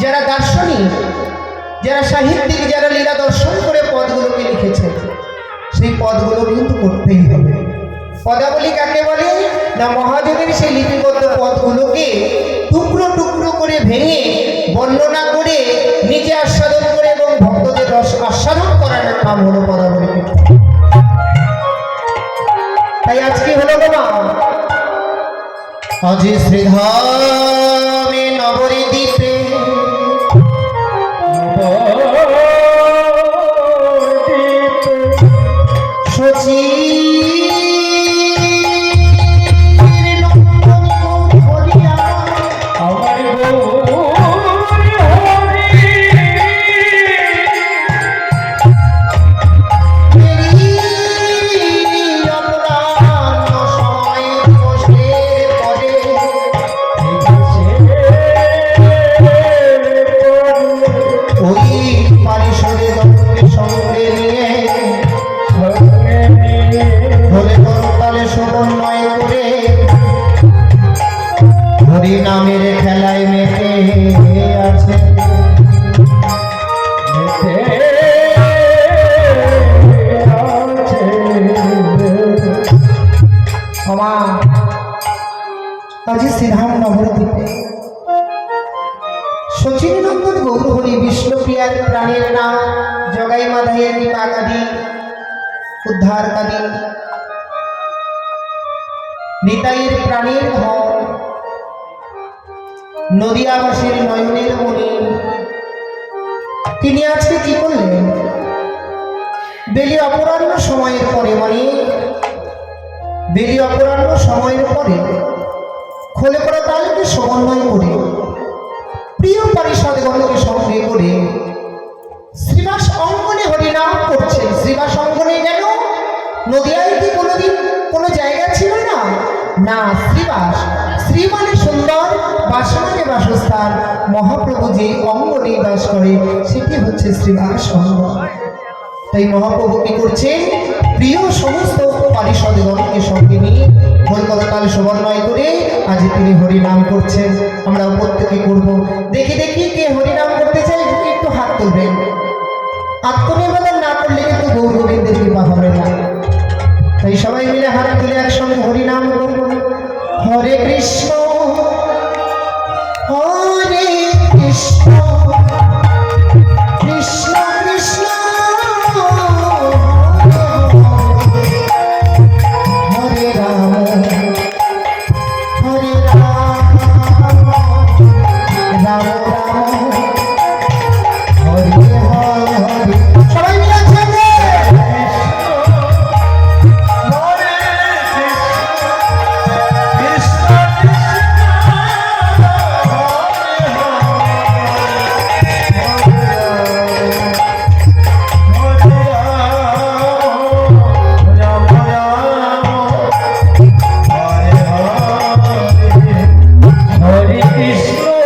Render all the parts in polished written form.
যারা দার্শনিক, যারা সাহিত্যিক, যারা লীলা দর্শন করে পদগুলোকে লিখেছে, সেই পদগুলো কিন্তু করতেই হবে। পদাবলী কাকে বলে না, মহাদেবের সেই লিপিবদ্ধ পদগুলোকে টুকরো টুকরো করে ভেঙে বর্ণনা করে নিজে আস্বাদন করে এবং ভক্তদের রস আস্বাদন করানোর নাম হলো পদাবলী। তাই আজকে হলো বাবা আজ শ্রীধামে নগরী দ্বীপে সচি নামের খেলায় মেতে আছে। আজি শ্রীধাম নবদ্বীপে শচীনন্দন গৌরহরি বিষ্ণুপ্রিয়ার প্রাণের নাম জগাই মাধাইয়ের দীপাকাদি উদ্ধারকাদি নিতাইয়ের প্রাণের ধন নদিয়াবাসীর নয়নের মণি। তিনি আজকে কি করলেন? বেলি অপরাহ্ন সময়ের পরে, মানে বেলি অপরাহ্ন সময়ের পরে খোলে পড়া তালকে সমন্বয় করে প্রিয় পারিষদগণকে সঙ্গে করে শ্রীবাস অঙ্গনে হরিনাম করছে। শ্রীবাস অঙ্গনে গেল, নদিয়ায় কি কোনোদিন কোনো জায়গা ছিল না? না, শ্রীবাস, শ্রী মানে সুন্দর, বাস মানে বাসস্থান। মহাপ্রভু যে অঙ্গনে বাস করে সেটি হচ্ছে শ্রীবাস অঙ্গ। তাই মহাপ্রভু কি করছেন? প্রিয় সমস্ত পারিষদগণকে সঙ্গে নিয়ে হরিকথাতাল সমন্বয় করে আজ তিনি হরিনাম করছেন। আমরা প্রত্যেকে করব। দেখি দেখি কে হরিনাম করতে চাই একটু হাত তুলবেন। আত্মনিবেদন না করলে কিন্তু গৌর গোবিন্দের কৃপা হবে না। তাই সবাই মিলে হাত তুলে একসঙ্গে হরিনাম করব। হরে কৃষ্ণ হরে কৃষ্ণ কৃষ্ণ কৃষ্ণ হরে রাম হরে রাম রাম রাম হরে হরে। সবাই মিলে একসঙ্গে Hare Krishna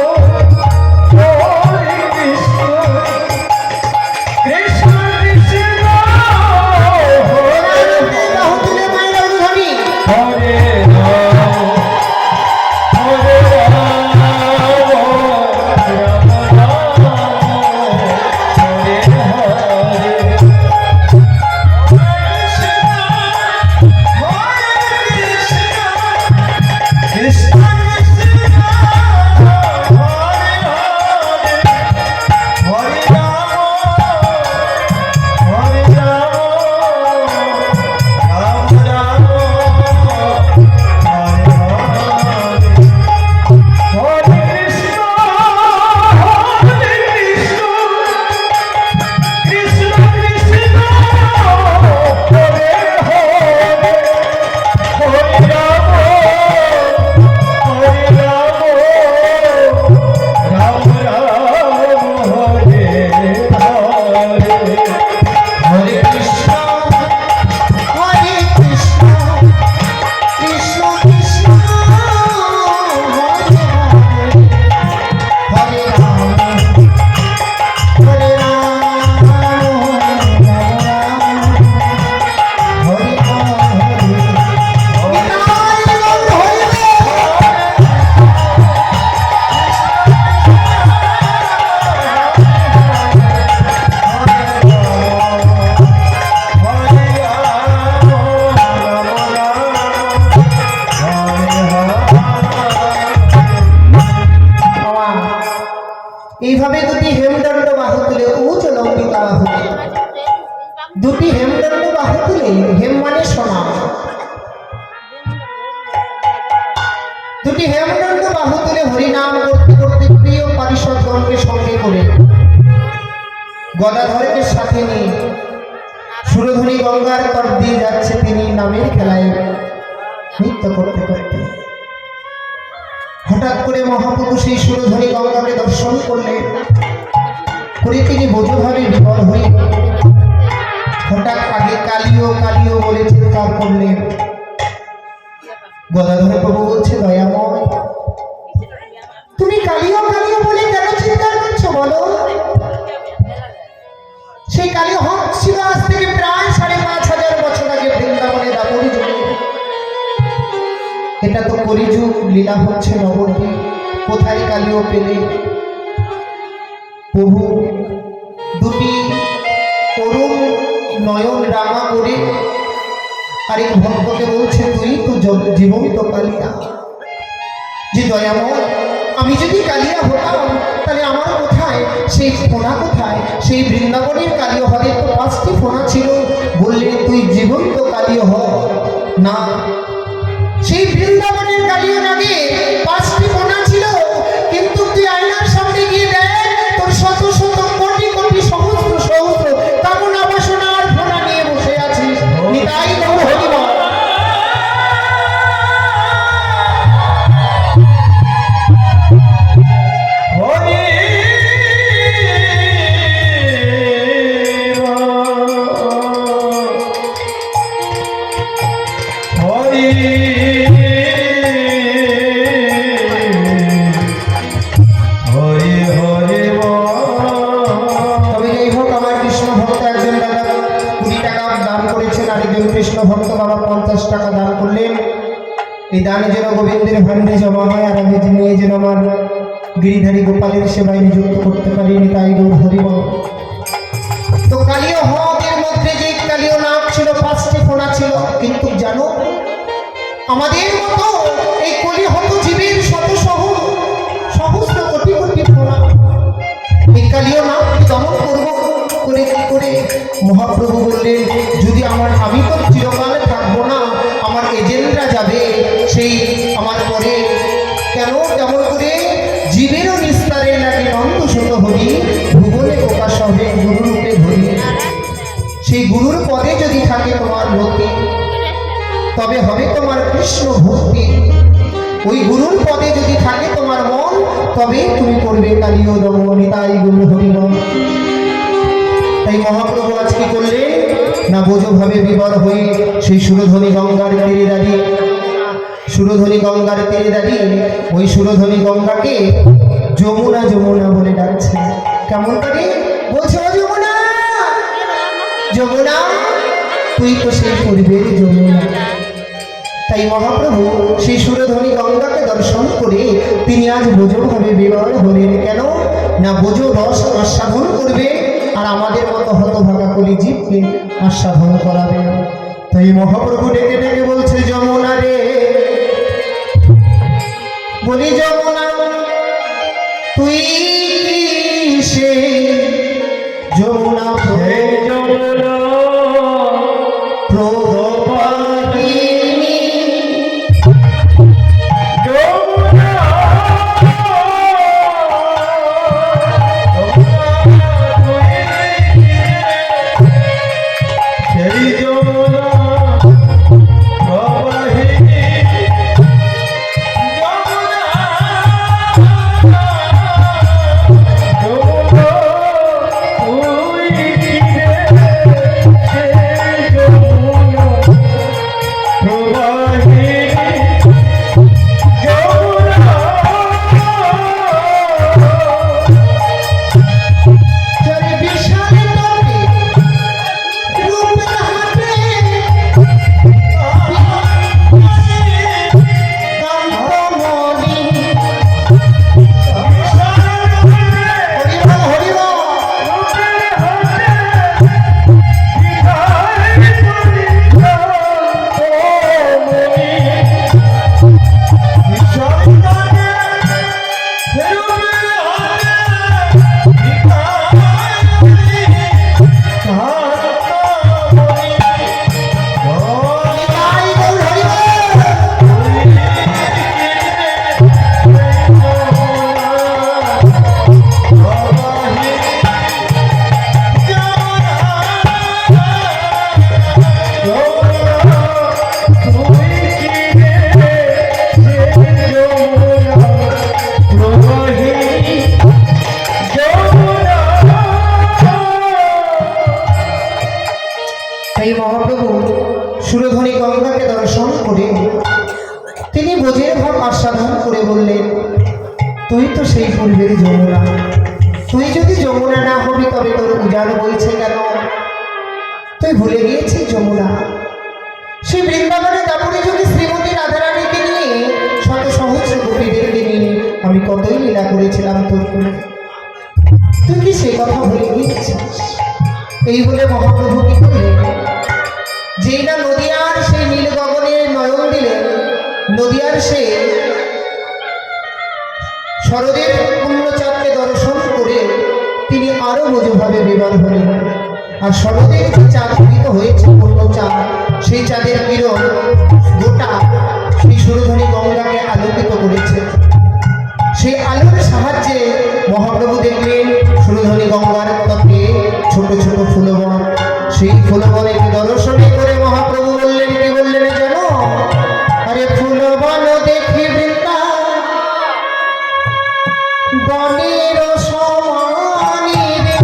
এইভাবে দুটি হেমদণ্ড বাহু তুলে উচ্চ লম্বিত বাহু দুটি হেমদণ্ড বাহু তুলে, হেম মানে সোনা, দুটি হেমদণ্ড বাহু তুলে হরিনাম করতে করতে প্রিয় পারিষদগণকে সঙ্গে করে গদাধরকে সাথে নিয়ে সুরধনী গঙ্গার পর দিয়ে যাচ্ছে তিনি নামের খেলায় নৃত্য করতে করতে। হঠাৎ করে মহাপ্রভু সেই সুরধনী গঙ্গাকে দর্শন করলেন, করে তিনি বোঝভাবে বিভোর হয়ে হঠাৎ আগে কালিও কালিও বলে চিৎকার করলেন। গদাধর প্রভু বলছে, দয়াময় তুমি কালিও কালিও বলে কেন চিৎকার করছো বলো? সেই কালী হক ছিল আজ থেকে প্রায় ৫,৫০০ বছর আগে বৃন্দাবনে দাপরি যুগে। এটা তো কলিযুগ, লীলা হচ্ছে নবদ্বীপ। কোথায় কালীও পেলে? প্রভু দুটি করুণ নয়ন রাঙা করে আরেক ভক্তকে বলছে, তুই তো জীবন্ত কালিয়া। যে দয়াময়, আমি যদি কালিয়া হতাম তাহলে আমার কোথায় সেই ফোনা, কোথায় সেই বৃন্দাবনের কালীয় হরের তো ৫টি ফোনা ছিল। বললে তুই জীবন্ত কালীয় হ না, সেই বৃন্দাবনের কালীয় নাগে 5টি ফোনা ছিল, কিন্তু তুই আয়নার সামনে গিয়ে দেখ তোর শত শত কোটি কোটি সহস্র সহস্র কামনা বাসনা আর ফোনা নিয়ে বসে আছিস। নিতাই গৌর হরিবল। এই দানে যেন গোবিন্দের ভান্ডে জমা হয়, আর আমি নিয়ে যেন আমার গিরিধারী গোপালের সেবায় নিযুক্ত করতে পারি। তাই গৌর হরিবল। তো কালীয় হকের মধ্যে যে কালীয় নাগ ছিল 5টি ফোনা ছিল, কিন্তু জানো আমাদের মতো এই কলিহত জীবের শত সহস্র কোটি কোটি ফোনা। এই কালীয় নাগকে দমন করব করে কি করে? মহাপ্রভু বললেন, যদি আমি তো চিরকাল থাকবো না, আমার এজেন্টরা যাবে সেই আমার পরে। কেন কেমন করে? জীবেরও নিস্তারে লাগে নন্দ শত হরি, ভুবনে প্রকাশ হবে গুরুরূপে ধরি। সেই গুরুর পদে যদি থাকে তোমার ভক্তি, তবে হবে তোমার কৃষ্ণ ভক্তি। ওই গুরুর পদে যদি থাকে তোমার মন, তবে তুমি করবে কালীয় দমন। তাই গুরু হরিবল। তাই মহাপ্রভু আজ কি করলেন না, বোঝভাবে বিবর হয়ে সেই সুরধনী গঙ্গার তীরে দাঁড়িয়ে, সুরধনী গঙ্গার তীরে দাঁড়িয়ে ওই সুরধনী গঙ্গাকে যমুনা যমুনা বলে ডাকছে। কেমন করে বলছে? যমুনা যমুনা, তুই তো সেই পূর্বের যমুনা। তাই মহাপ্রভু সেই সুরধনী গঙ্গাকে দর্শন করে তিনি আজ বোঝভাবে বিবর হলেন। কেন না, বোঝো রস আস্বাদন করবে, আর আমাদের মতো হতভাগা কলি জীবকে আস্বাদন করাবে। তাই মহাপ্রভু ডেকে ডেকে বলছে, যমুনা রে, বলি যমুনা তুই সে যমুনা যমুনা প্রভাবিনী যমুনা সেই যমুনা প্রবাহিনী যমুনা যমুনা পূর্বের যমুনা। তুই যদি যমুনা না হবি তবে তোর উজাড় বইছে কেন? তুই ভুলে গিয়েছিস যমুনা, সেই বৃন্দাবনে দাপুরে যুগে শ্রীমতী রাধারানীকে নিয়ে শত সহস্র গোপীদেরকে নিয়ে আমি কতই লীলা করেছিলাম তোর করে। তুই কি সে কথা ভুলে গিয়েছিস? এই বলে মহাপ্রভু কি করলেন, যেই না নদিয়ার সেই নীল গগনের নয়ন দিলেন, নদিয়ার সে শরদের পূর্ণচাঁদকে দর্শন করে তিনি আরো মজুভাবে বিমান হলেন। আর শরদের যে চাঁদ উদিত হয়েছে পূর্ণচাঁদ, সেই চাঁদের কিরণ গোটা সেই সুরধনী গঙ্গাকে আলোকিত করেছে। সেই আলোর সাহায্যে মহাপ্রভু দেখলেন সুরধনী গঙ্গার তটে ছোট ছোট ফুলবন। সেই ফুলবনে দর্শনে করে মহাপ্রভু বললেন, কি বললেন জানো? আরে ফুলবন দেখি বৃন্দা গণের সমানি রে,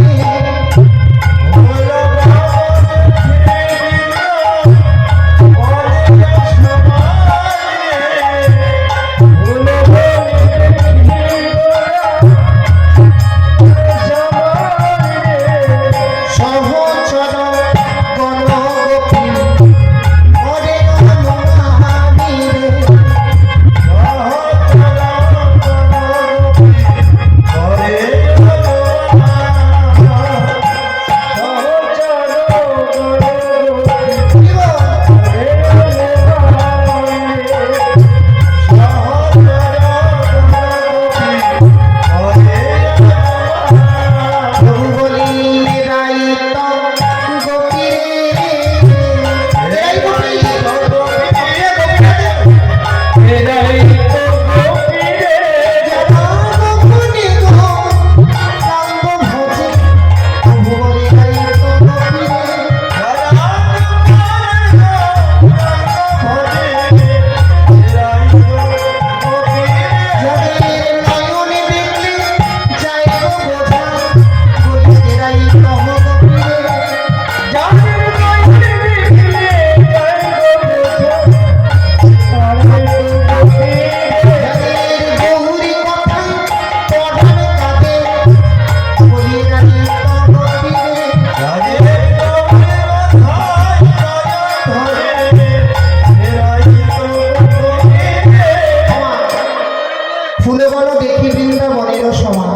ফুলবন দেখি বৃন্দাবনের সমান।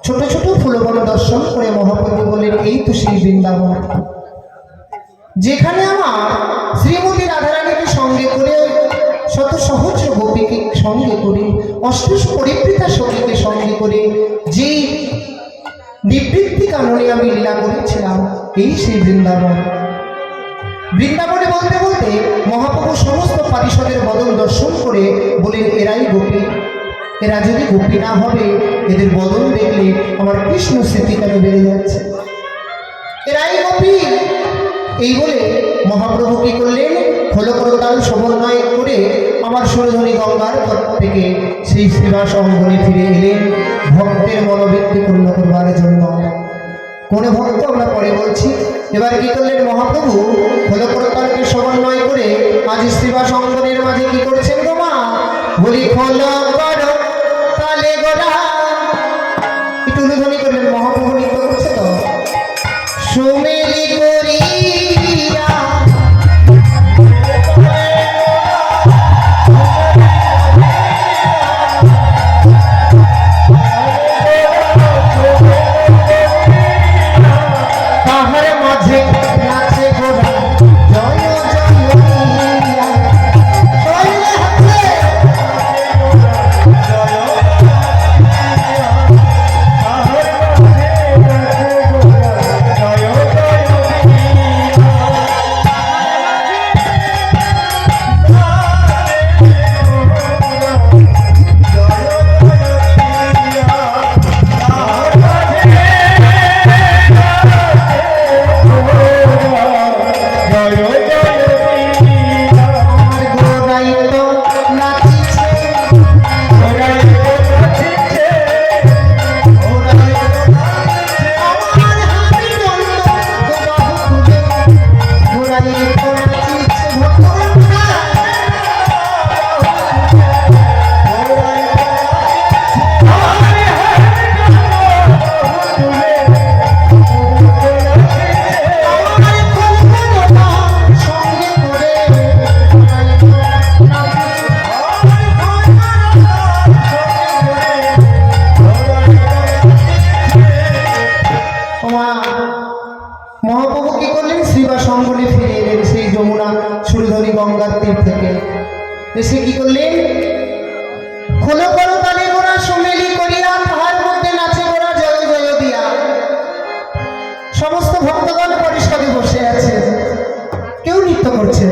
ছোট ছোট ফুলবন দর্শন করে মহাপ্রভু বলেন, এই তো সেই বৃন্দাবন, যেখানে আমার শ্রীমতী রাধারানীকে সঙ্গে করে শত সহস্র গোপীকে সঙ্গে করে অষ্টাদশ পরিবৃতা সখীকে সঙ্গে করে যে নিবৃত্তি কারণে আমি লীলা করেছিলাম, এই সেই বৃন্দাবন। বৃন্দাবনে বলতে বলতে মহাপ্রভু সমস্ত পারিষদের বদন দর্শন করে বলেন, এরাই গোপী। এরা যদি গোপী না হবে, এদের বদন দেখলে আমার কৃষ্ণ স্মৃতি কেন বেড়ে যাচ্ছে? এরাই গোপী। এই বলে মহাপ্রভু কি করলেন, খোলকরতাল সমন্বয় করে আমার সুরধনী গঙ্গার পথ থেকে সেই শ্রীবাস অঙ্গনে ফিরে এলেন ভক্তের মনোবৃত্তি পূর্ণ করবার জন্য। কোন ভক্ত আমরা পরে বলছি। এবার কি করলেন মহাপ্রভু, খোলকরতালকে সমন্বয় করে আজ শ্রীবাস অঙ্গনের মাঝে কি করছেন গো মা? বলি খোল করো তালে গোরা, একটু উলুধ্বনি করলেন। মহাপ্রভু নৃত্য করছে তো, সুমেলি করিয়া তাহার মাঝে নাচে গোরা জয় জয় হাতে এসে কি করলেন? খোলো করতালে গোরা সুমেলি করিয়া তাহার মধ্যে নাচে গোরা জয় জয় দিয়া। সমস্ত ভক্তগণ পরিষদে বসে আছে, কেউ নৃত্য করছে।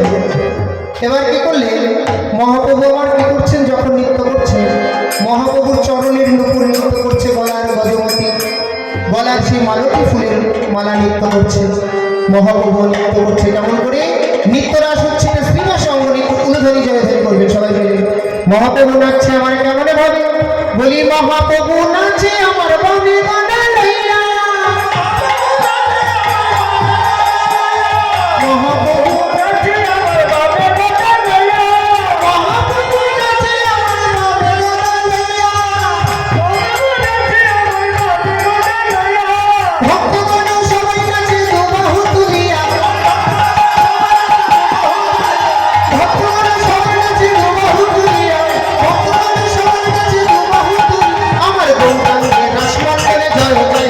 এবার কি করলেন? মহাপ্রভু আমার কি করছেন? যখন নৃত্য করছে, মহাপ্রভুর চরণের নুপুর নৃত্য করছে, গলার গজমতি, গলার সেই মালতী ফুলের মালা নৃত্য করছে। মহাপ্রভু নৃত্য করছে কেমন করে? নৃত্যরাস হচ্ছে শ্রীবাস অঙ্গ নৃত্য। উলুধ্বনি জয়ধ্বনি করবেন সবাই মিলে। মহাপ্রভু নাচছে আমার কেমনে ভাবে? বলি মহাপ্রভু নাচে আমার বামে গলা লইয়া। মহাপ্রভু নাচে আমার বামে গলা লইয়া। মহাপ্রভু নাচে আমার বামে গলা লইয়া। মহাপ্রভু নাচে আমার বামে গলা লইয়া। ভক্তগণ সবাই নাচে দুবাহু তুলিয়া। ভক্তগণ সবাই নাচে দুবাহু তুলিয়া। ভক্তগণ সবাই নাচে দুবাহু তুলিয়া। আমার গৌরাঙ্গে রাসমণ্ডলে জয় জয়।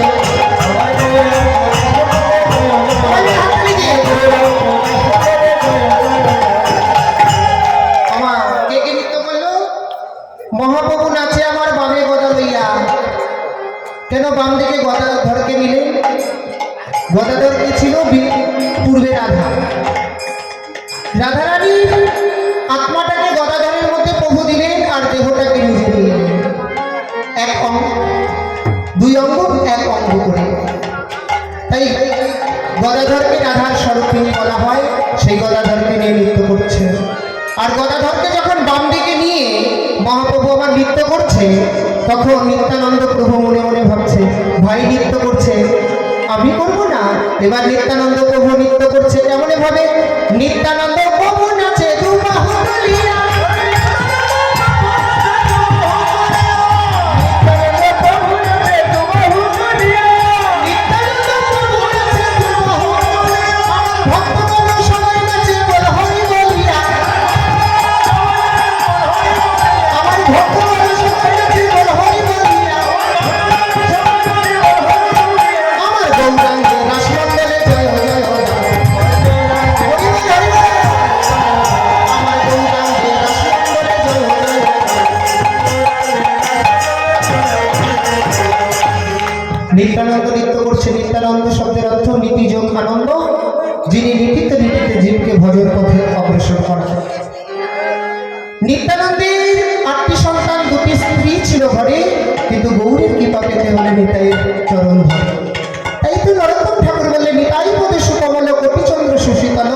আমার কে কে নৃত্য করলো? মহাপ্রভু নাচে আমার বামে গদা লইয়া। কেন বাম দিকে গদাধরকে নিলেন? গদাধরকে ছিল পূর্বে রাধা। রাধারানী আত্মাটাকে গদাধরের মধ্যে প্রভু দিলেন আর দেহটাকে নিজে দিলেন। এক অঙ্গ, দুই অঙ্গ, এক অঙ্গ করে। তাই গদাধরকে রাধার স্বরূপিণী বলা হয়। সেই গদাধরকে নিয়ে নৃত্য করছে। আর গদাধরকে যখন বাম দিকে নিয়ে মহাপ্রভু আবার নৃত্য করছে, তখন নিত্যানন্দ প্রভু মনে মনে ভাবছে, ভাই নৃত্য করছে, আমি করব না? এবার নিত্যানন্দ প্রভু নৃত্য করছে কেমন ভাবে? নিত্যানন্দ প্রভু নাচে দুবাহু তুলিয়া। নিত্যানন্দ নৃত্য করছে। নিত্যানন্দ শব্দের অর্থ নীতিযোগ আনন্দ, যিনি নীতিতে নীতিতে জীবকে ভজের পথে অগ্রসর করেন। নিত্যানন্দের 8টি সন্তান, 2টি স্ত্রী ছিল ঘরে, কিন্তু গৌরীর কৃপা পেতে হলে নিতাইয়ের চরণ ধরে। তাই তো নরোত্তম ঠাকুর বললেন, নিতাই পদে সুকমল কপিচন্দ্র সুশীতল,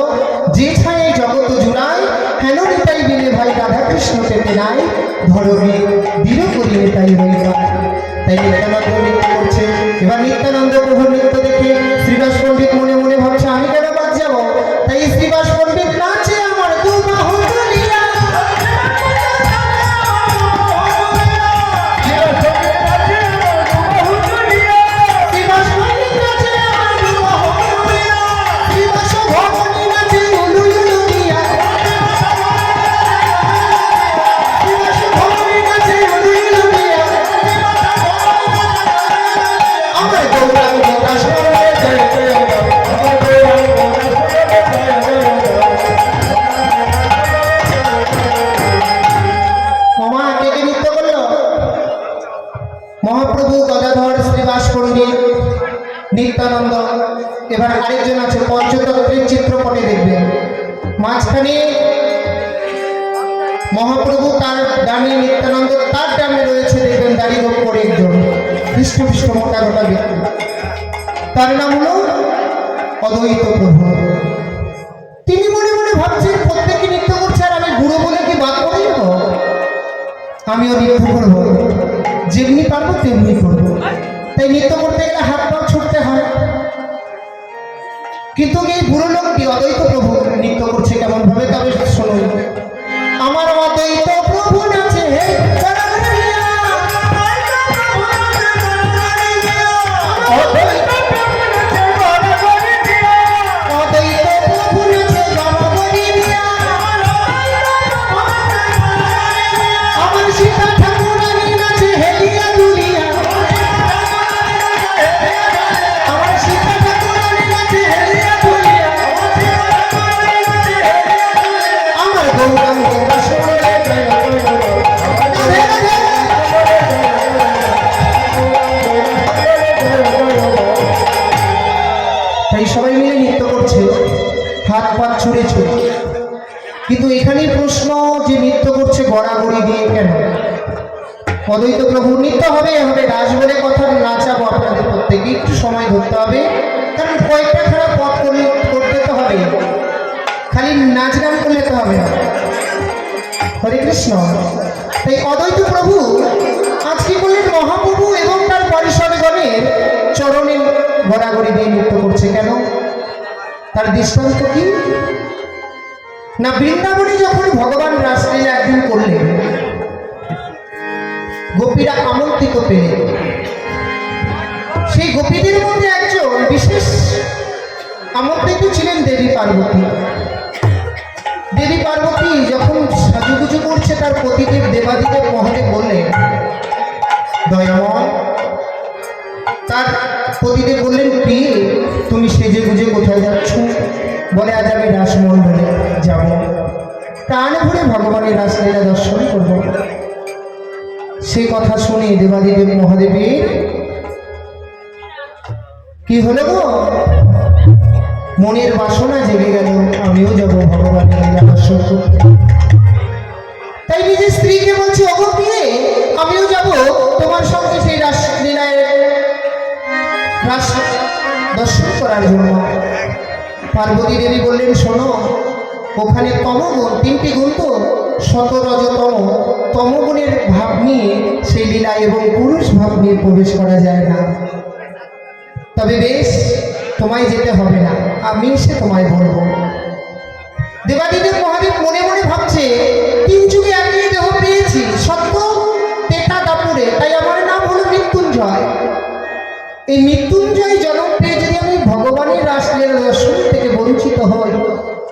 যে ছায় জগত জুড়ায়, হেন নিতাই বিনে ভাই রাধা কৃষ্ণ পেতে নাই, ধরবি দৃঢ় করি নিতাই রইবা। তাই নিত্যানন্দ নৃত্য করছে। এবার নিত্যানন্দ প্রভু নৃত্য দেখে শ্রীবাস পণ্ডিত মনে মনে ভাবছে, আমি কেন বাদ যাব? তাই শ্রীবাস পণ্ডিত নাচে আমার দুবাহু তুলিয়া। শ্রীবাস পণ্ডিত নাচে আমার দুবাহু তুলিয়া। শ্রীবাস ভবানী নাচে উলু উলু দিয়া। শ্রীবাস ভবানী নাচে উলু উলু দিয়া। আমার গৌরাঙ্গে রাসমণ্ডলে জয় জয়। আমার গৌরাঙ্গে রাসমণ্ডলে জয় জয়। মামা কে কে নৃত্য করলো? মহাপ্রভু, গদাধর, শ্রীবাস পণ্ডিত, নিত্যানন্দ। এবার আরেকজন আছে, পঞ্চতন্ত্রের চিত্রপটে দেখবেন। মাঝখানে মহাপ্রভু, তার ডানে নিত্যানন্দ, তার ডানে রয়েছে দেখবেন দাড়ি গোপ করে একজন হৃষ্টপুষ্ট মোটা গোটা ব্যক্তি। তার নাম হলো অদ্বৈত প্রভু। তিনি মনে মনে ভাবছেন, প্রত্যেকে নৃত্য করছে আর আমি বুড়ো বলে কি বাদ পড়ে যাব? আমিও নৃত্য করবো, যেমনি পারবো তেমনি করবো। তাই নৃত্য করতে গেলে হাত পা ছুটতে হয়। কিন্তু এই বুড়ো লোকটি অদ্বৈত প্রভু নৃত্য করছে কেমন ভাবে, তবে শুনুন। আমার অদ্বৈত প্রভু নাচে গৌরাঙ্গ রাসমণ্ডলে ছুঁড়ে ছুঁড়ে। কিন্তু এখানে প্রশ্ন, যে নৃত্য করছে গড়াগড়ি দিয়ে কেন? অদ্বৈত প্রভু নৃত্য হবে হবে রাস বলে কথা নাচাবো আপনাদের প্রত্যেকে, একটু সময় ধরতে হবে, কারণ কয়েকটা খারাপ পথ করতে তো হবে, খালি নাচ গান করলে তো হবে না। হরে কৃষ্ণ। তাই অদ্বৈত প্রভু আজ কি করলেন? মহাপ্রভু এবং তার পরিষদগণের চরণে গড়াগড়ি দিয়ে নৃত্য করছে কেন? তার দৃষ্টান্ত কি না, বৃন্দাবনে যখন ভগবান রাসলীলা একদিন করলেন, গোপীরা আমন্ত্রিত পেলেন। সেই গোপীদের মধ্যে একজন বিশেষ আমন্ত্রিত ছিলেন দেবী পার্বতী। দেবী পার্বতী যখন সাজুগুজু করছে, তার পতিদেব দেবাদিদেব মহাদেব বললেন দয়াময়। তার পতিদেব বললেন প্রিয়ে, তুমি সেজে গুজে কোথায় যাচ্ছ? বলে আজ আমি রাসমণ্ডলে যাব, প্রাণ ভরে ভগবানের রাসলীলা দর্শন করব। সে কথা শুনে দেবাদিদেব মহাদেবের কি হলো গো? মনের বাসনা জেগে গেল, আমিও যাব ভগবানের লীলা দর্শন করতে। তাই নিজের স্ত্রীকে বলছি, ওগো প্রিয়ে, আমিও যাব তোমার সঙ্গে সেই রাসলীলায় রাস দর্শন করার জন্য। পার্বতী দেবী বললেন শোনো, ওখানে তমগুণ, তিনটি গুণ তো, শতরজতম, তমগুণের ভাব নিয়ে সেই লীলা এবং পুরুষ ভাব নিয়ে প্রবেশ করা যায় না। তবে বেশ, তোমায় যেতে হবে না, আমি এসে তোমায় বলবো। দেবাদিদেব মহাদেব মনে মনে ভাবছে, তিন যুগে একই দেহ পেয়েছি, সত্য তেতা দাপুরে, তাই আমার নাম হলো মৃত্যুঞ্জয়। এই মৃত্যুঞ্জয় জনম পেয়ে যদি আমি ভগবানের রাসলীলা দর্শন থেকে বঞ্চিত হই,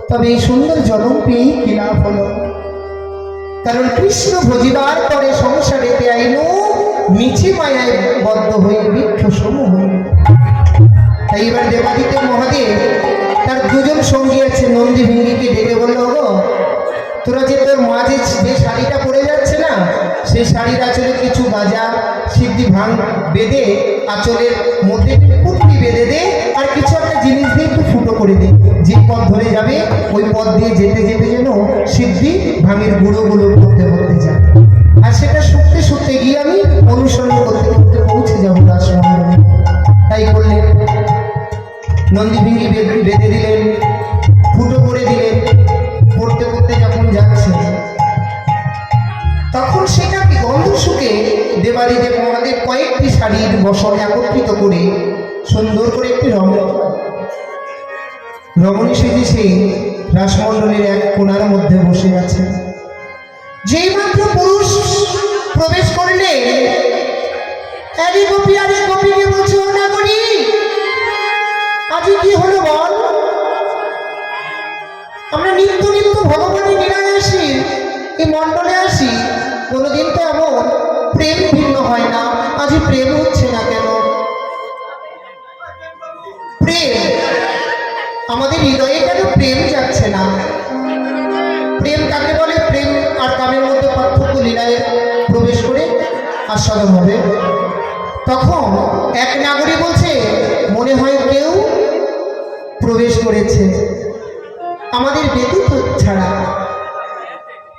তবে এই সুন্দর জনম পেয়েই কি লাভ হলো? কারণ কৃষ্ণ ভজিবার পরে সংসারেতে আইল, মিছে মায়ায় বদ্ধ হয়ে বৃক্ষ সমূহ। তাই এবার দেবাদিদেব মহাদেব তার দুজন সঙ্গী আছে, নন্দী ভৃঙ্গিকে ডেকে বলল, গো তোরা যে তোর মা যে শাড়িটা পরে যাচ্ছে না, সেই শাড়ির আঁচলে কিছু গাজা সিদ্ধি ভাঙ বেঁধে আঁচলের মধ্যে পুটলি বেঁধে দে, আর কিছু একটা জিনিস দিয়ে একটু ফুটো করে দে, যে পথ ধরে যাবে ওই পথ দিয়ে যেতে যেতে যেন সিদ্ধি ভাঙের গুঁড়োগুলো করতে করতে যায়, আর সেটা শুকতে শুকতে গিয়ে আমি অনুসরণ করতে করতে পৌঁছে যাবো রাসমণ্ডলে। তাই করলেন, নন্দী ভৃঙ্গি বেঁধে দিলেন, ফুটো করে দিলেন, পড়তে পড়তে যখন যাচ্ছে তখন সেটাকে গন্ধ শুকে দেবাদিদেব মহাদেব কয়েকটি শাড়ির বসন একত্রিত করে সুন্দর করে একটি রমণী সেজে সেই রাসমণ্ডলের এক কোণার মধ্যে বসে আছে। যেই মাত্র পুরুষ প্রবেশ করলে, আরে গোপী, আরে গোপীকে বলছে, ও না করি আজ কি হলো বল? আমরা নিত্য নিত্য ভগবানের লীলায় আসি, এই মণ্ডলে আসি, কোনোদিন তো এমন প্রেম ভিন্ন হয় না, আজ প্রেম হচ্ছে না কেন? প্রেম আমাদের হৃদয়ে কেন প্রেম যাচ্ছে না? প্রেম কাকে বলে? প্রেম আর কামের মধ্যে পার্থক্য লীলায় প্রবেশ করে আস্বাদন হবে। তখন এক নাগরী বলছে, মনে হয় কেউ প্রবেশ করেছে আমাদের ব্যতীত ছাড়া।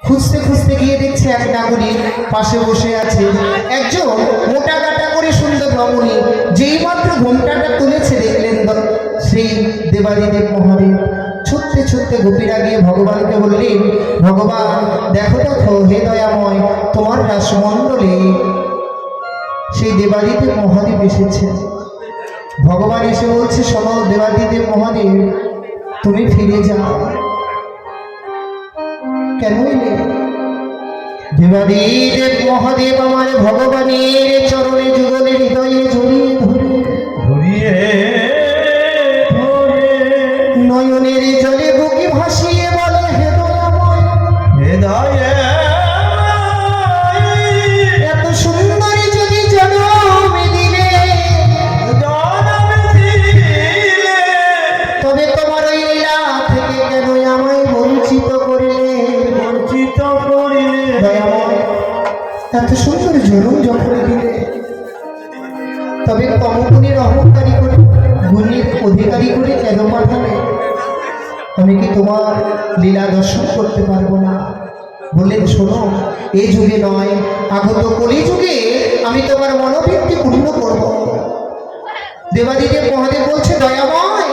খুঁজতে খুঁজতে গিয়ে দেখছে এক নাগরী পাশে বসে আছে একজন মোটা কাটা করে সুন্দর রমণী। যেই মাত্র ঘোমটাটা তুলেছে দেখলেন সেই দেবাদিদেব মহাদেব। ছুটতে ছুটতে গোপীরা গিয়ে ভগবানকে বললেন, ভগবান দেখো দেখো, হে দয়াময়, তোমার রাসমণ্ডলে সেই দেবাদিদেব মহাদেব এসেছে। ভগবান এসে বলছে, শোনো দেবাদিদেব মহাদেব, তুমি ফিরে যাও। কেন এলে? দেবাদিদেব মহাদেব আমার ভগবানের চরণে যুগলে হৃদয়ে জড়িয়ে ধরিয়ে নয়নের জলে বুকে ভাসিয়ে বলে, হে দয়াময়, হে দয়া, এত সুন্দরী যদি জনম দিলে, তবে তোমার ওই লীলা থেকে কেন আমায় বঞ্চিত করলে? দয়াময়, এত সুন্দর জনম যখন দিলে, তবে তমগুণের অহংকারী করে, গুণের অধিকারী করে কেন পাঠালে? আমি কি তোমার লীলা দর্শন করতে পারবো না? বললেন, শোনো, এই যুগে নয়, আগত কলি যুগে আমি তোমার মনোবৃত্তি পূর্ণ করব। দেবাদিদেব মহাদেব বলছে, দয়াময়,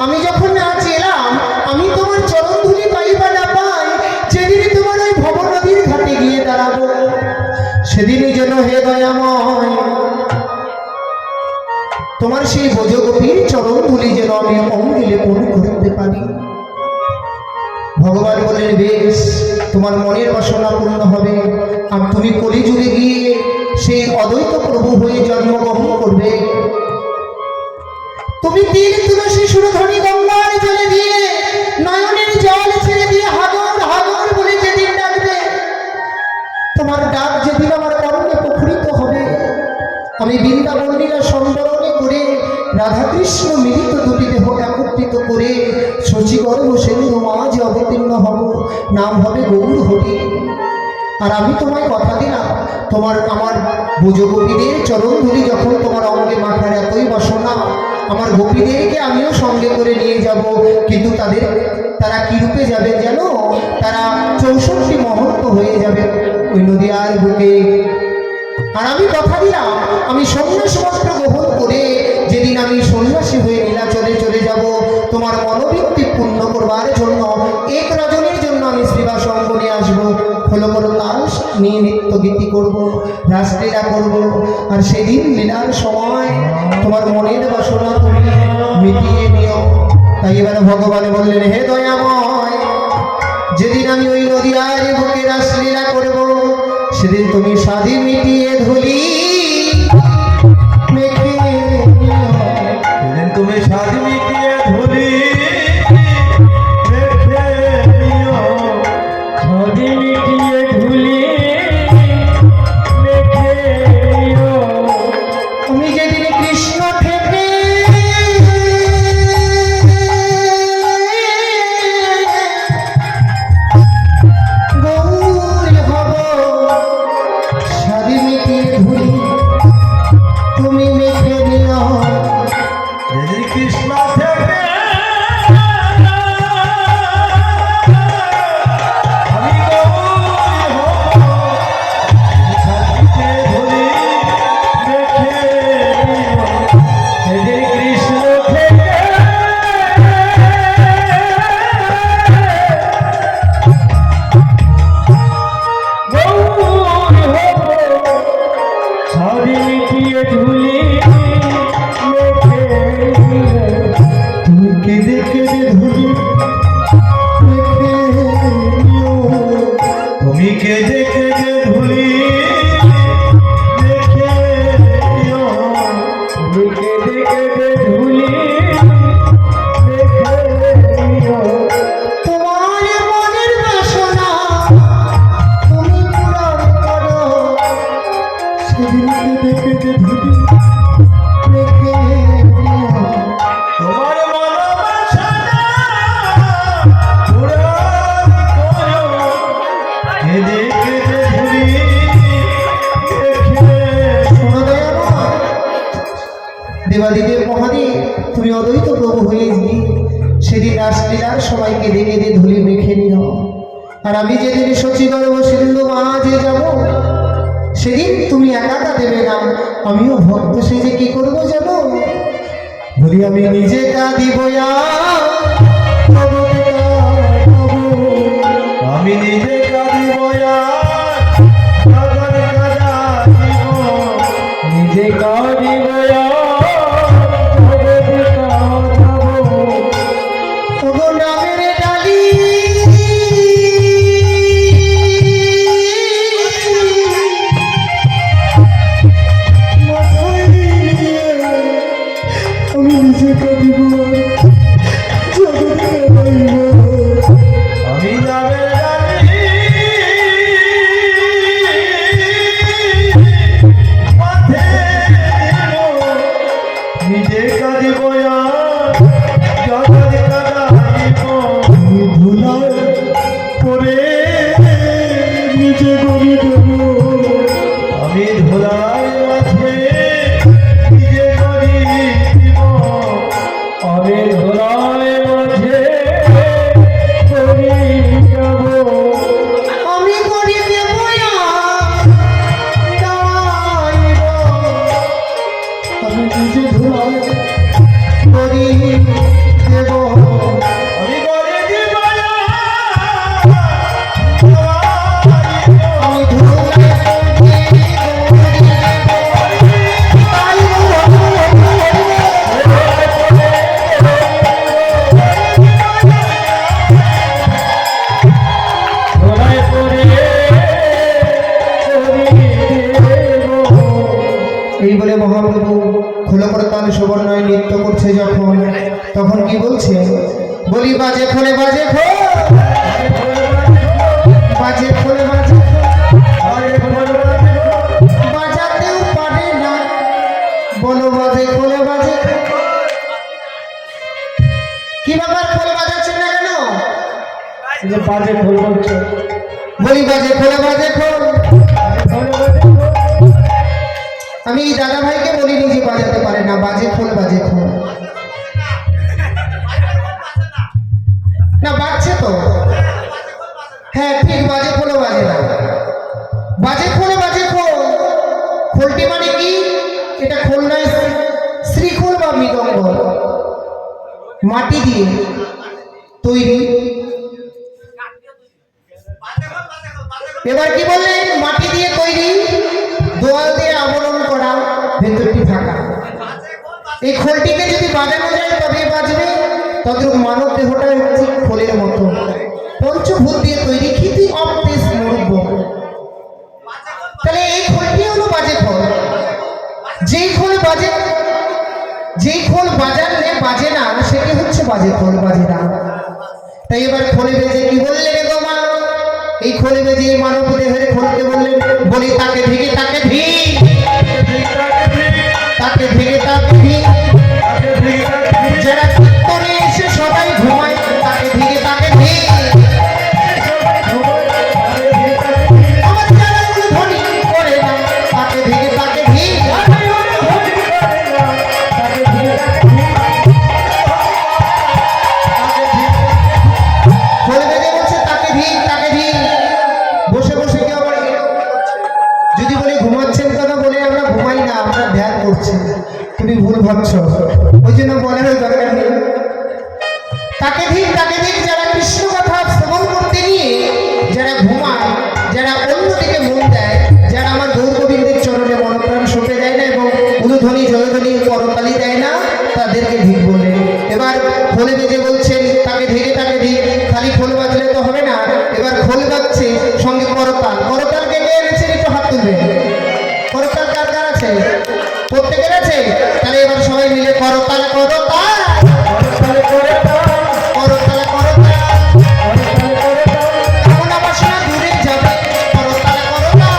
আমি যখন আজ এলাম, আমি তোমার চরণ ধুলি পাই বা না পাই, যেদিনই তোমার ওই ভব নদীর ঘাটে গিয়ে দাঁড়াবো, সেদিনই যেন হে দয়াময় তোমার সেই ব্রজগোপীর চরণ ধুলি যেন আমি অঙ্গে লেপন করতে পারি। ভগবান বললেন, বেশ, তোমার মনের বাসনা পূর্ণ হবে, আর তুমি কলিযুগে গিয়ে সেই অদ্বৈত প্রভু হয়ে জন্মগ্রহণ করবে। তুমি তীর তুলসী সুরধনী গঙ্গার জলে দিয়ে নয়নের জল ছেড়ে দিয়ে হাগর হাগর বলে যেদিন ডাকবে, তোমার ডাক যেদিন আমার কর্ণে প্রফুল্লিত হবে, আমি বৃন্দাবন লীলা সম্বরণে করে রাধাকৃষ্ণ মিলিত দুটি দেহ একত্রিত করে শশীগর্ভ সিন্ধু মাঝে অবতীর্ণ হব, নাম হবে গৌর হরি। আর আমি তোমায় কথা দিলাম, তোমার আমার ব্রজগোপীদের চরণ ধুলি যখন তোমার অঙ্গে মাখার এতই বাসনা, আমার গোপীদেরকে আমিও সঙ্গে করে নিয়ে যাব। কিন্তু তারা কি রূপে যাবে জানো? তারা 64 মহন্ত হয়ে যাবে ওই নদীয়ার বুকে। আর আমি কথা দিলাম, আমি সন্ন্যাস বস্ত্র গ্রহণ করে যেদিন আমি সন্ন্যাসী হয়ে নীলাচলে চলে যাব, তোমার মনোবৃত্তি পূর্ণ করবার জন্য এক রজনীর জন্য আমি শ্রীবাস অঙ্গনে আসবো, হলো করো তাল নিয়ে নৃত্য গীতি করবো, রাসলীলা করবো। আর সেদিন লীলার সময় তোমার মনের বাসনা তুমি মিটিয়ে নিও। তাই এবার ভগবান বললেন, হে দয়াময়, যেদিন আমি ওই নদীয়ার বুকে রাসলীলা করবো, সেদিন তুমি সাধি মিটিয়ে ধুলি মেখে নিও। সেদিন তুমি সাধি মিটিয়ে ধুলি মেখে নিও। সাধি মিটিয়ে ধুলি মেখে নিও। তুমি যেদিন কৃষ্ণ থেকে গৌর হব, সাধি মিটিয়ে ধুলি তুমি মেখে নিও। যেদিন কৃষ্ণ থেকে আমি গৌর হব, সাধিতে ধুলি মেখে নিও। যেদিন কৃষ্ণ থেকে গৌর হব, সাধি মিটিয়ে ধুলি মেখে নিও। তুমি কেঁদে কেঁদে ধুলি মেখে নিও। তুমি কেঁদে কেঁদে ধুলি মেখে নিও। তুমি কেঁদে কেঁদে ধুলি মেখে নিও। তোমার মনের বাসনা তুমি পূরণ করো, সেদিন কেঁদে কেঁদে ধুলি মেখে নিও। তোমার মনোবাসনা পূরণ করো। কেঁদে কেঁদে ধুলি মেখে শোনো দয়াময়, দেবাদিদেব মহাদেব তুমি অদ্বৈত প্রভু হয়ে গিয়ে সেদিন রাসলীলার সময় কেঁদে কেঁদে ধুলি মেখে নিও। আর আমি যেদিন শচীগর্ভ সিন্ধু মাঝে যাব, সেদিন তুমি একাটা দেবে না, আমিও ভক্ত সেজে কি করবো জানো? বলি, আমি নিজে কাঁদিব আমি নিজে কাঁদিব আর কাঁদার কাঁদাইব। নিজে কাঁদিব আর কাঁদার কাঁদাবো। নামের ডালি মাথায় নিয়ে আমি নিজে কাঁদিব, জগতে কাঁদাইব। আমি নামের ডালি মাথে দিব। নিজে কাঁদিব আর কাঁদার কাঁদাইব। ধুলায় পরে নিজে গড়ে দেব। আমি ধুলার মাঝে নিজে করি দিব। আমি নিজে ধুলায় করি দেব আমি করে দিব আমি ধুলায় এই বলে মহাপ্রভু খোলকরতাল সুবর্ণয় নৃত্য করছে যখন, তখন কি বলছে? বলি বাজে খোলে বাজে খোল, বাজে খোলে বাজে খোল, বাজাতেও পারে না, বলো বাজে খোলে বাজে খোল। কি ব্যাপার, খোল বাজাচ্ছেন না কেন? যে বাজে খোল বলছে, বলি বাজে খোলে বাজে খোল। আমি এই দাদা ভাইকে বলিনি যে বাজাতে পারে না, বাজে খোল বাজে খোল। না বাজছে তো, হ্যাঁ ঠিক, বাজে খোলে বাজে না, বাজে খোলে বাজে খোল। খোলটি মানে কি? এটা খোল নয়, শ্রীখোল বা মৃদঙ্গ, মাটি দিয়ে তৈরি। এবার কি বললেন? মাটি দিয়ে তৈরি, দোয়াল দিয়ে আবরণ করা, ভেতরটি ফাঁকা। এই খোলটিকে যদি বাজানো যায় তবে বাজবে। তদ্রূপ মানব দেহটা হচ্ছে খোলের মতো, পঞ্চভূত দিয়ে তৈরি, খিতি অপদেশ মরুব্য। তাহলে এই খোলটি হলো বাজে খোল। যেই খোল বাজে, যেই খোল বাজালে বাজে না, সেটি হচ্ছে বাজে খোল, বাজে না। তাই এবার খোলে বেজে কি বললেন গো মা? এই খোলে বেজে মানব দেহের খোলকে বললেন, বলি তাকে ঢেকে তাকে ভি, তাকে ঢেকে তাকে ভি, যারা করে এসে সবাই ঘুমায়, তাকে ঢেকে তাকে ভি, আমার যারা ধ্বনি করে না, তাকে ঢেকে তাকে ভি। খোল বেজে বলছে তাকে ভি, তাকে ভি। বসে বসে কেউ আবার যদি বলি ঘুমাচ্ছেন কেন, বলে আমরা ঘুমাই না, আমরা ধ্যান করছি। তুমি ভুল ভাবছো, ওই জন্য বলার দরকার নেই। তাকে ঠিক তাকে ঠিক, যারা কৃষ্ণ কথা শ্রবণ করতে নিয়ে যারা ঘুমায়, যারা অন্যদিকে মন দেয়, যারা আমার গৌর গোবিন্দের চরণে মনপ্রাণ সঁপে দেয় না এবং উলুধ্বনি জয়ধ্বনি করতালি দেয় না, তাদেরকে ঠিক বললেন। এবার খোলে বেজে বলছেন তাকে ঢেকে তাকে ঢিক। খালি খোল বাজলে তো হবে না, এবার খোল বাজছে সঙ্গে করতাল। করতাল কে কে এনেছেন একটু হাত তুলবে। করতাল কার কার আছে? প্রত্যেকের আছে। তাহলে এবার সবাই মিলে করতাল করতাল করতাল করতাল করতাল, কামনা বাসনা দূরে যাবে, করতাল করতাল,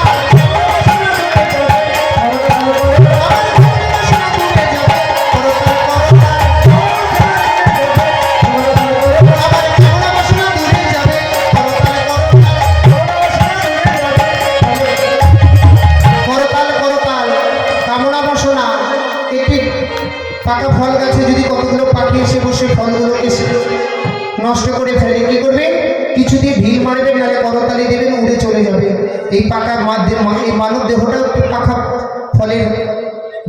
বাসনা দূরে যাবে, করতাল করতাল, আবার কামনা বাসনা দূরে যাবে, করতাল করতাল, করতাল করতাল। কামনা বাসনা একটি পাকা ফল গাছে যদি কতগুলো পাখি এসে বসে ফলগুলোকে নষ্ট করে ফেলে, কি করবেন? কিছু দিয়ে ঢিল মারবেন, নাহলে করতালি দেবেন, উড়ে চলে যাবে। এই পাকা এই মানব দেহটা পাকা ফলের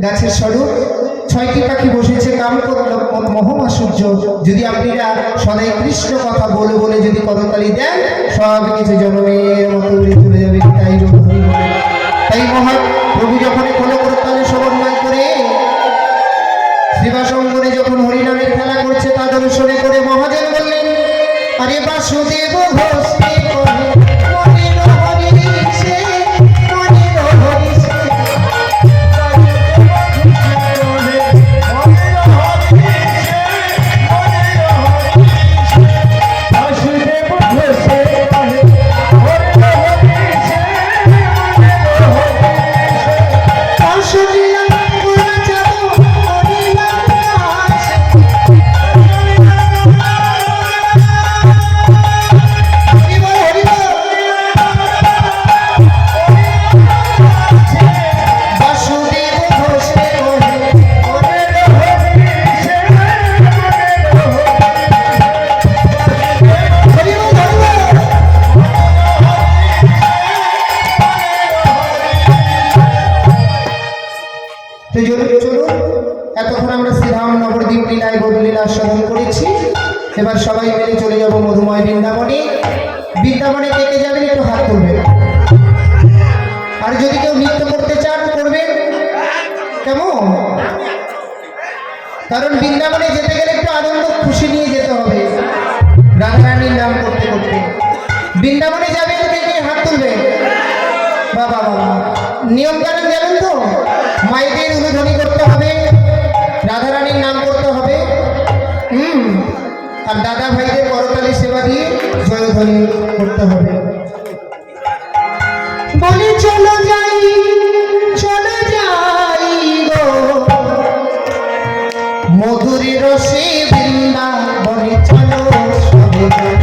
গাছের স্বরূপ। 6টি পাখি বসেছে কাম করল মহমাসূর্য। যদি আপনারা সদাই কৃষ্ণ কথা বলে বলে যদি করতালি দেন, সব কিছু জন্মের মতো উড়ে চলে যাবে। তাই মহাপ্রভু যখন কোনো করতালি সমন্বয় করে শ্রীবাসঙ্গরে যখন হরিনামের খেলা করছে, তা দর্শনে করে মহাজন বললেন, আরে বাসুদেব ঘোষে করে মনের হরিষে, মনের হরিষে, বাসুদেব ঘোষে বাসুদেব পুরা যাব হরিনাম কাছে। এতক্ষণ আমরা শ্রীধাম নবদ্বীপ লীলায় গৌরলীলা আস্বাদন করেছি। এবার সবাই মিলে চলে যাব মধুময় বৃন্দাবনে। বৃন্দাবনে কে কে যাবেন একটু হাত তুলবেন। আর যদি কেউ নৃত্য করতে চান করবেন, কেমন? কারণ বৃন্দাবনে যেতে গেলে একটু আনন্দ খুশি নিয়ে যেতে হবে, রাধারানীর নাম করতে করতে। বৃন্দাবনে যাবেন কে কে হাত তুলবেন। বাবা বাবা, নিয়ম কানুন জানেন তো? মায়েদের উলুধ্বনি করতে হবে, রাধারানীর নাম করতে হবে, আর দাদা ভাইদের করতালি সেবা দিয়ে জয়ধ্বনি করতে হবে। বলে চলো যাই গো মধুরী রসে বৃন্দাবনে চলো সবে যাই।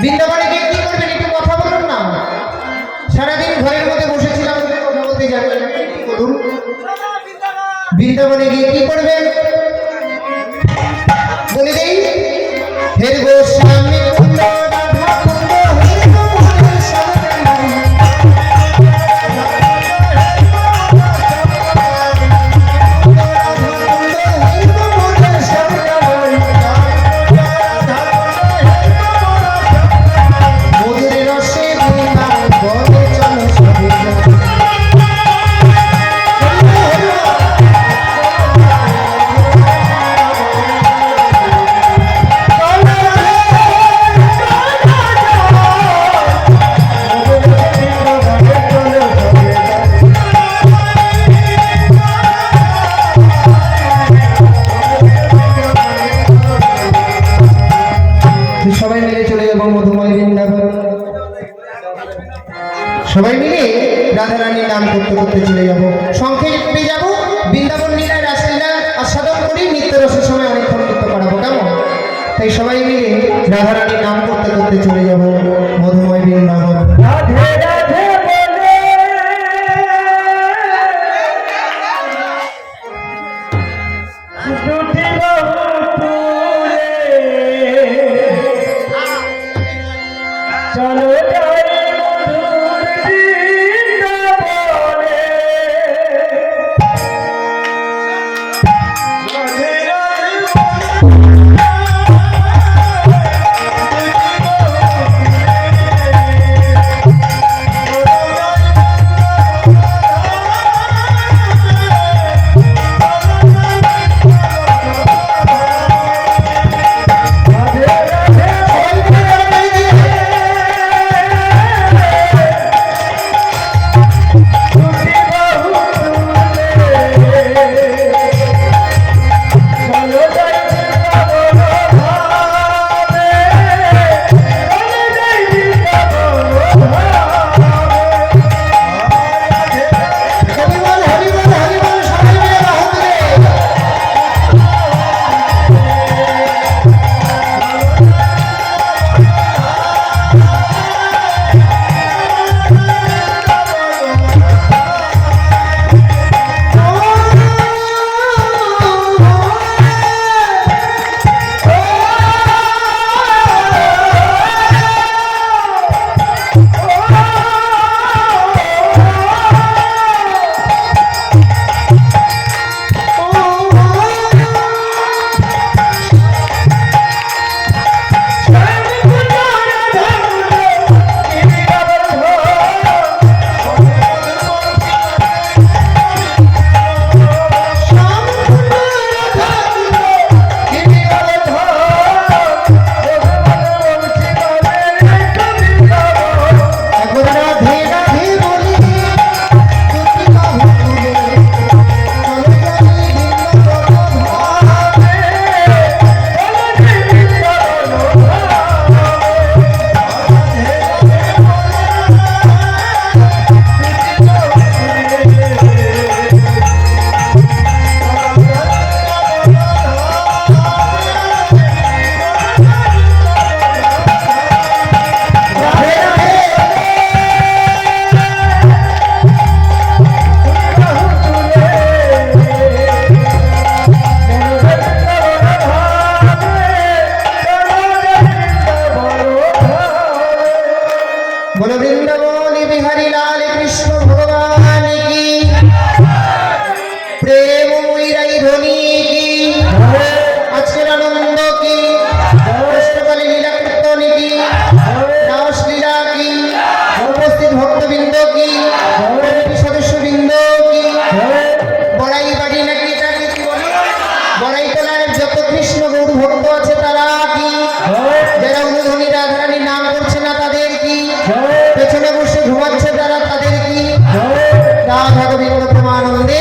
বৃন্দাবনে গিয়ে কি করবেন একটু কথা বলুন না। সারাদিন ঘরের মধ্যে বসেছিলাম, কথা বলতে যাবেন, বলুন বৃন্দাবনে গিয়ে কি করবেন বলে দেই। হের গোস্বামী কুন্দ রাধা কুন্দ হের গোমোহনের সরনাই। সবাই মিলে চলে যাবো মধুময় বৃন্দাবন। সবাই মিলে রাধারানীর নাম করতে করতে চলে যাব। সংক্ষেপে যাব, বৃন্দাবন লীলায় রাসলীলা আস্বাদন করি, নিত্য রসের সময় অনেকক্ষণ নৃত্য করাবো, কেমন? তাই সবাই মিলে রাধারানীর নাম করতে করতে চলে যাব মধুময় বৃন্দাবন। রাধে রাধে বলে দুটি বাহু তুলে চলো যাই মধুর বৃন্দাবনে। রাধে রাধে বলে দুটি বাহু প্রেমময়ী ধ্বনি কি, আজকের আনন্দ কি, অষ্টকালী লীলা কীর্তন কি, রাসলীলা কি, উপস্থিত ভক্তবৃন্দ কি, কমিটির সদস্যবৃন্দ কি, বড়াই বাড়ি নাকি এটাকে কি বলে, বড়াই তোলার যত কৃষ্ণ গৌর ভক্ত আছে তারা কি, যারা অনুধ্বনি রাধারানীর নাম করছে না তাদের কি, পেছনে বসে ঘুমাচ্ছে তারা তাদের কি, রাধা গোবিন্দ প্রেমানন্দে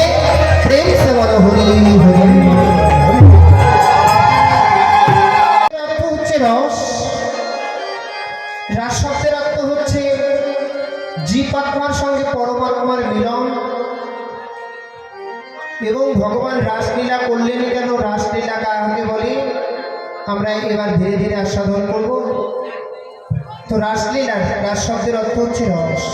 প্রেম সে বলো হরি হরি। অর্থ হচ্ছে রস, রাস শব্দের অর্থ হচ্ছে জীবাত্মার সঙ্গে পরমাত্মার মিলন। এবং ভগবান রাসলীলা করলেন কেন, রাসলীলা কাকে বলে আমরা এবার ধীরে ধীরে আস্বাদন করব। তো রাসলীলা, রাস শব্দের অর্থ হচ্ছে রস।